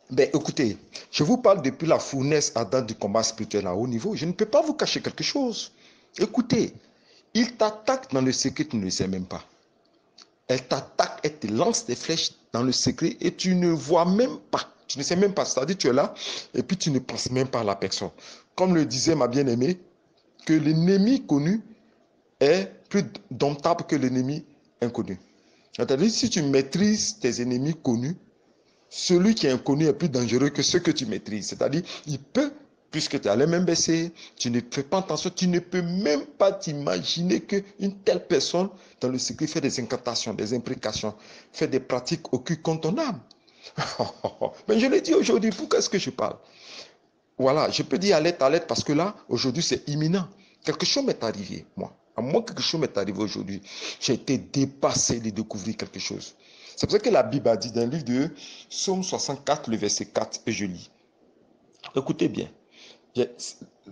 Ben, écoutez, je vous parle depuis la fournaise ardente du combat spirituel à haut niveau. Je ne peux pas vous cacher quelque chose. Écoutez, il t'attaque dans le secret, tu ne le sais même pas. Elle t'attaque, elle te lance des flèches dans le secret et tu ne vois même pas. Tu ne sais même pas. C'est-à-dire tu es là et puis tu ne penses même pas à la personne. Comme le disait ma bien-aimée, que l'ennemi connu est plus domptable que l'ennemi inconnu. C'est-à-dire si tu maîtrises tes ennemis connus, celui qui est inconnu est plus dangereux que ceux que tu maîtrises. C'est-à-dire, il peut, puisque tu as les mêmes baissés, tu ne fais pas attention, tu ne peux même pas t'imaginer qu'une telle personne, dans le secret, fait des incantations, des imprécations, fait des pratiques occultes contre ton âme. Mais je l'ai dit aujourd'hui, pourquoi est-ce que je parle? Voilà, je peux dire à l'aide parce que là, aujourd'hui, c'est imminent. Quelque chose m'est arrivé, moi. À moi, quelque chose m'est arrivé aujourd'hui. J'ai été dépassé de découvrir quelque chose. C'est pour ça que la Bible a dit dans le livre de Psaume 64, le verset 4, et je lis. Écoutez bien,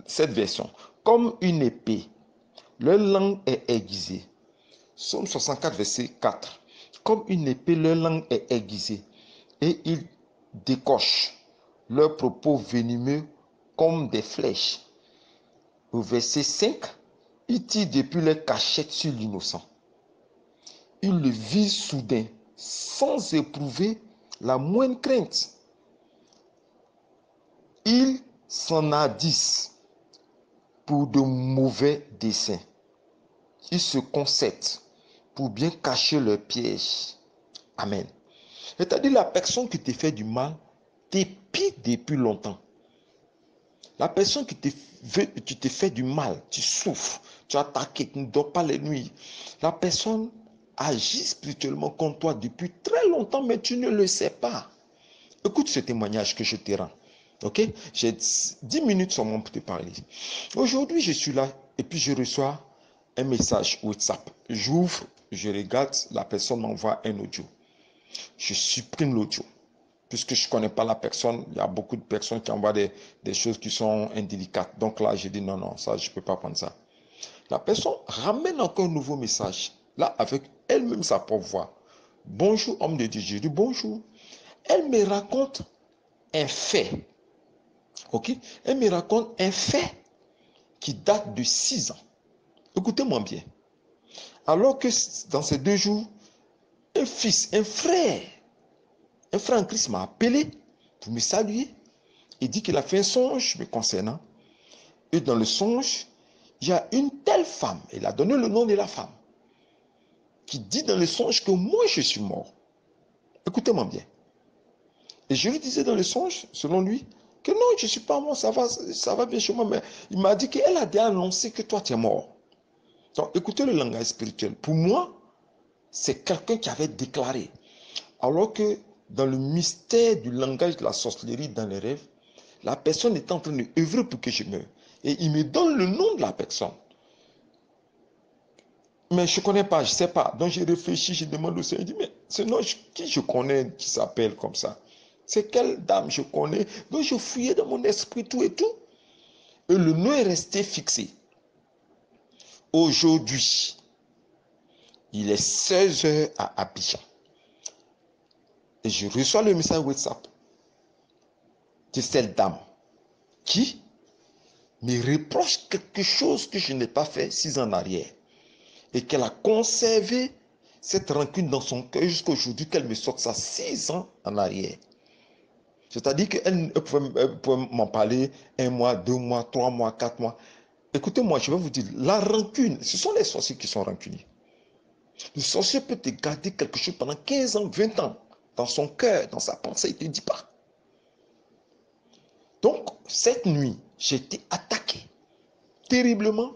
cette version. Comme une épée, leur langue est aiguisée. Psaume 64, verset 4. Comme une épée, leur langue est aiguisée. Et ils décochent leurs propos venimeux comme des flèches. Au verset 5, ils tirent depuis les cachettes sur l'innocent. Ils le visent soudain, sans éprouver la moindre crainte. Ils s'en adissent pour de mauvais desseins. Ils se concèdent pour bien cacher leurs pièges. Amen. C'est-à-dire la personne qui te fait du mal t'épie depuis longtemps. La personne qui te fait du mal, tu souffres, tu es attaqué, tu ne dors pas les nuits. La personne agit spirituellement contre toi depuis très longtemps, mais tu ne le sais pas. Écoute ce témoignage que je te rends. Ok? J'ai 10 minutes seulement pour te parler. Aujourd'hui, je suis là et puis je reçois un message WhatsApp. J'ouvre, je regarde, la personne m'envoie un audio. Je supprime l'audio. Puisque je ne connais pas la personne, il y a beaucoup de personnes qui envoient des choses qui sont indélicates. Donc là, j'ai dit non, non, ça, je ne peux pas prendre ça. La personne ramène encore un nouveau message. Là, avec elle-même sa propre voix. Bonjour, homme de Dieu. Je dis bonjour. Elle me raconte un fait. Ok? Elle me raconte un fait qui date de 6 ans. Écoutez-moi bien. Alors que dans ces 2 jours, un fils, un frère en Christ m'a appelé pour me saluer. Il dit qu'il a fait un songe me concernant. Et dans le songe, il y a une telle femme, il a donné le nom de la femme, qui dit dans le songe que moi je suis mort. Écoutez-moi bien. Et je lui disais dans le songe, selon lui, que non, je ne suis pas mort, ça va bien chez moi. Mais il m'a dit qu'elle a déjà annoncé que toi tu es mort. Donc écoutez le langage spirituel. Pour moi, c'est quelqu'un qui avait déclaré. Alors que dans le mystère du langage de la sorcellerie dans les rêves, la personne est en train de œuvrer pour que je meure. Et il me donne le nom de la personne. Mais je ne connais pas, je ne sais pas. Donc j'ai réfléchi, je demande au Seigneur, je dis, mais ce nom qui je connais qui s'appelle comme ça? C'est quelle dame je connais? Donc je fouillais dans mon esprit tout et tout. Et le nom est resté fixé. Aujourd'hui, il est 16 h à Abidjan. Et je reçois le message WhatsApp de cette dame qui me reproche quelque chose que je n'ai pas fait 6 ans en arrière. Et qu'elle a conservé cette rancune dans son cœur jusqu'à aujourd'hui qu'elle me sorte ça 6 ans en arrière. C'est-à-dire qu'elle pouvait m'en parler 1 mois, 2 mois, 3 mois, 4 mois. Écoutez-moi, je vais vous dire, la rancune, ce sont les sorciers qui sont rancuniers. Le sorcier peut te garder quelque chose pendant 15 ans, 20 ans, dans son cœur, dans sa pensée, il ne te dit pas. Donc, cette nuit, j'ai été attaqué terriblement.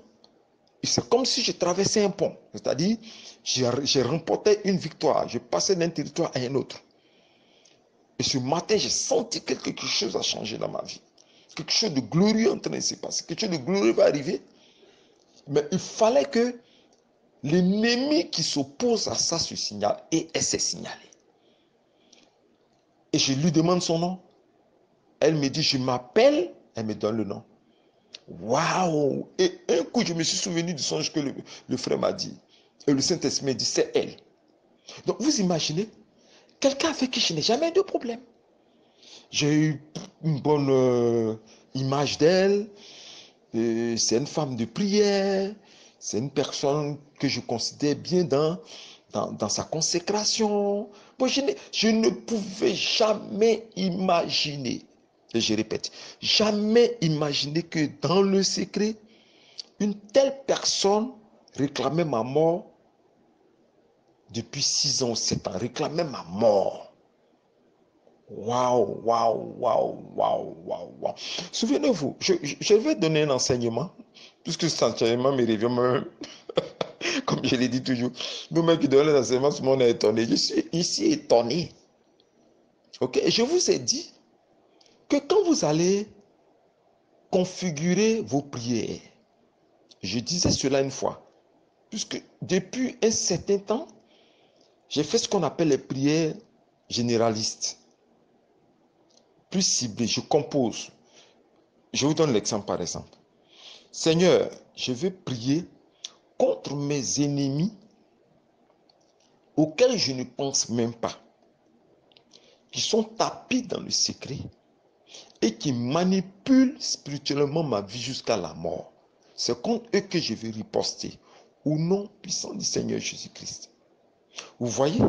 Et c'est comme si je traversais un pont. C'est-à-dire, j'ai remporté une victoire. Je passais d'un territoire à un autre. Et ce matin, j'ai senti que quelque chose a changé dans ma vie. Quelque chose de glorieux en train de se passer. Quelque chose de glorieux va arriver. Mais il fallait que l'ennemi qui s'oppose à ça se signale et elle s'est signalée. Et je lui demande son nom. Elle me dit, je m'appelle. Elle me donne le nom. Waouh! Et un coup, je me suis souvenu du songe que le frère m'a dit. Et le Saint-Esprit m'a dit, c'est elle. Donc, vous imaginez, quelqu'un avec qui je n'ai jamais eu de problème. J'ai eu une bonne image d'elle. C'est une femme de prière. C'est une personne que je considère bien dans sa consécration. Bon, je ne pouvais jamais imaginer, et je répète, jamais imaginer que dans le secret, une telle personne réclamait ma mort depuis 6 ans ou 7 ans, réclamait ma mort. Waouh, waouh, waouh, waouh, waouh, waouh. Souvenez-vous, je vais donner un enseignement, puisque cet enseignement me revient même, comme je l'ai dit toujours. Nous, mecs qui donnent les enseignements, tout le monde est étonné. Je suis ici étonné. Ok, et je vous ai dit que quand vous allez configurer vos prières, je disais cela une fois, puisque depuis un certain temps, j'ai fait ce qu'on appelle les prières généralistes, plus ciblées. Je compose. Je vous donne l'exemple par exemple. Seigneur, je veux prier contre mes ennemis auxquels je ne pense même pas, qui sont tapis dans le secret et qui manipulent spirituellement ma vie jusqu'à la mort. C'est contre eux que je vais riposter au nom puissant du Seigneur Jésus-Christ. Vous voyez,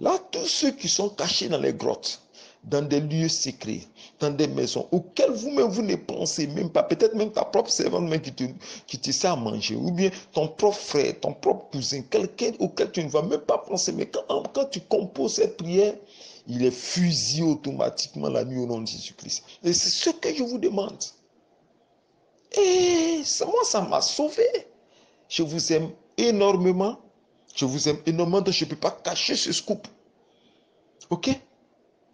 là, tous ceux qui sont cachés dans les grottes, dans des lieux secrets, dans des maisons auxquelles vous-même vous ne pensez même pas, peut-être même ta propre servante même qui te sert à manger, ou bien ton propre frère, ton propre cousin, quelqu'un auquel tu ne vas même pas penser, mais quand tu composes cette prière, il est fusillé automatiquement la nuit au nom de Jésus-Christ. Et c'est ce que je vous demande. Et moi, ça m'a sauvé. Je vous aime énormément. Je vous aime énormément, donc je ne peux pas cacher ce scoop. Ok?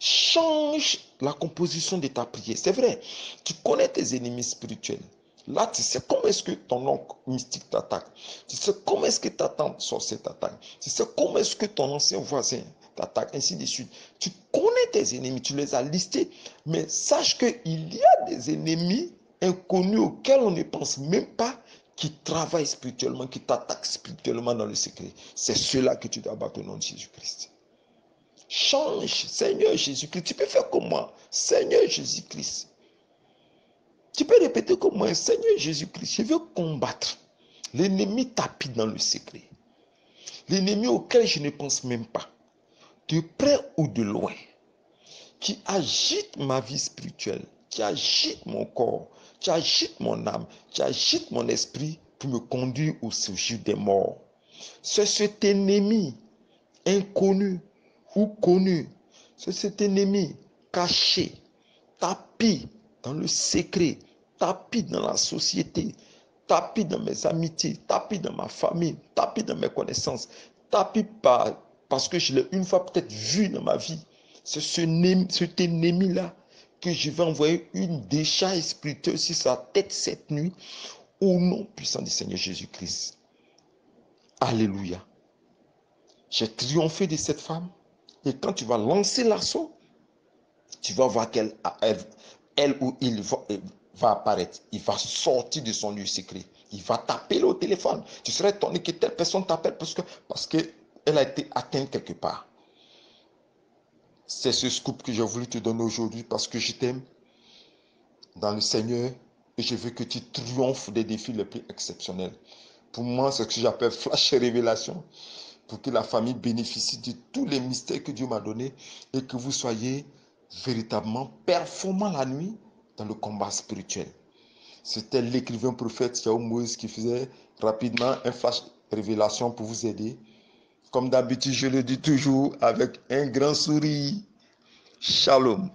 Change la composition de ta prière. C'est vrai, tu connais tes ennemis spirituels. Là, tu sais comment est-ce que ton oncle mystique t'attaque. Tu sais comment est-ce que ta tante sorcière t'attaque. Tu sais comment est-ce que ton ancien voisin t'attaque, ainsi de suite. Tu connais tes ennemis, tu les as listés. Mais sache qu'il y a des ennemis inconnus auxquels on ne pense même pas, qui travaillent spirituellement, qui t'attaquent spirituellement dans le secret. C'est cela que tu dois battre au nom de Jésus-Christ. Change, Seigneur Jésus-Christ. Tu peux faire comme moi, Seigneur Jésus-Christ. Tu peux répéter comme moi, Seigneur Jésus-Christ, je veux combattre l'ennemi tapis dans le secret. L'ennemi auquel je ne pense même pas, de près ou de loin, qui agite ma vie spirituelle, qui agite mon corps, qui agite mon âme, qui agite mon esprit pour me conduire au séjour des morts. C'est cet ennemi inconnu ou connu, c'est cet ennemi caché, tapis dans le secret, tapis dans la société, tapis dans mes amitiés, tapis dans ma famille, tapis dans mes connaissances, tapis parce que je l'ai une fois peut-être vu dans ma vie. C'est cet ennemi-là que je vais envoyer une décharge spirituelle sur sa tête cette nuit, au nom puissant du Seigneur Jésus-Christ. Alléluia. J'ai triomphé de cette femme. Et quand tu vas lancer l'assaut, tu vas voir qu'elle ou il va apparaître. Il va sortir de son lieu secret. Il va t'appeler au téléphone. Tu serais étonné que telle personne t'appelle parce qu'elle a été atteinte quelque part. C'est ce scoop que j'ai voulu te donner aujourd'hui parce que je t'aime dans le Seigneur et je veux que tu triomphes des défis les plus exceptionnels. Pour moi, c'est ce que j'appelle flash révélation, pour que la famille bénéficie de tous les mystères que Dieu m'a donnés et que vous soyez véritablement performants la nuit dans le combat spirituel. C'était l'écrivain prophète Yahweh Moïse qui faisait rapidement un flash révélation pour vous aider. Comme d'habitude, je le dis toujours avec un grand sourire. Shalom.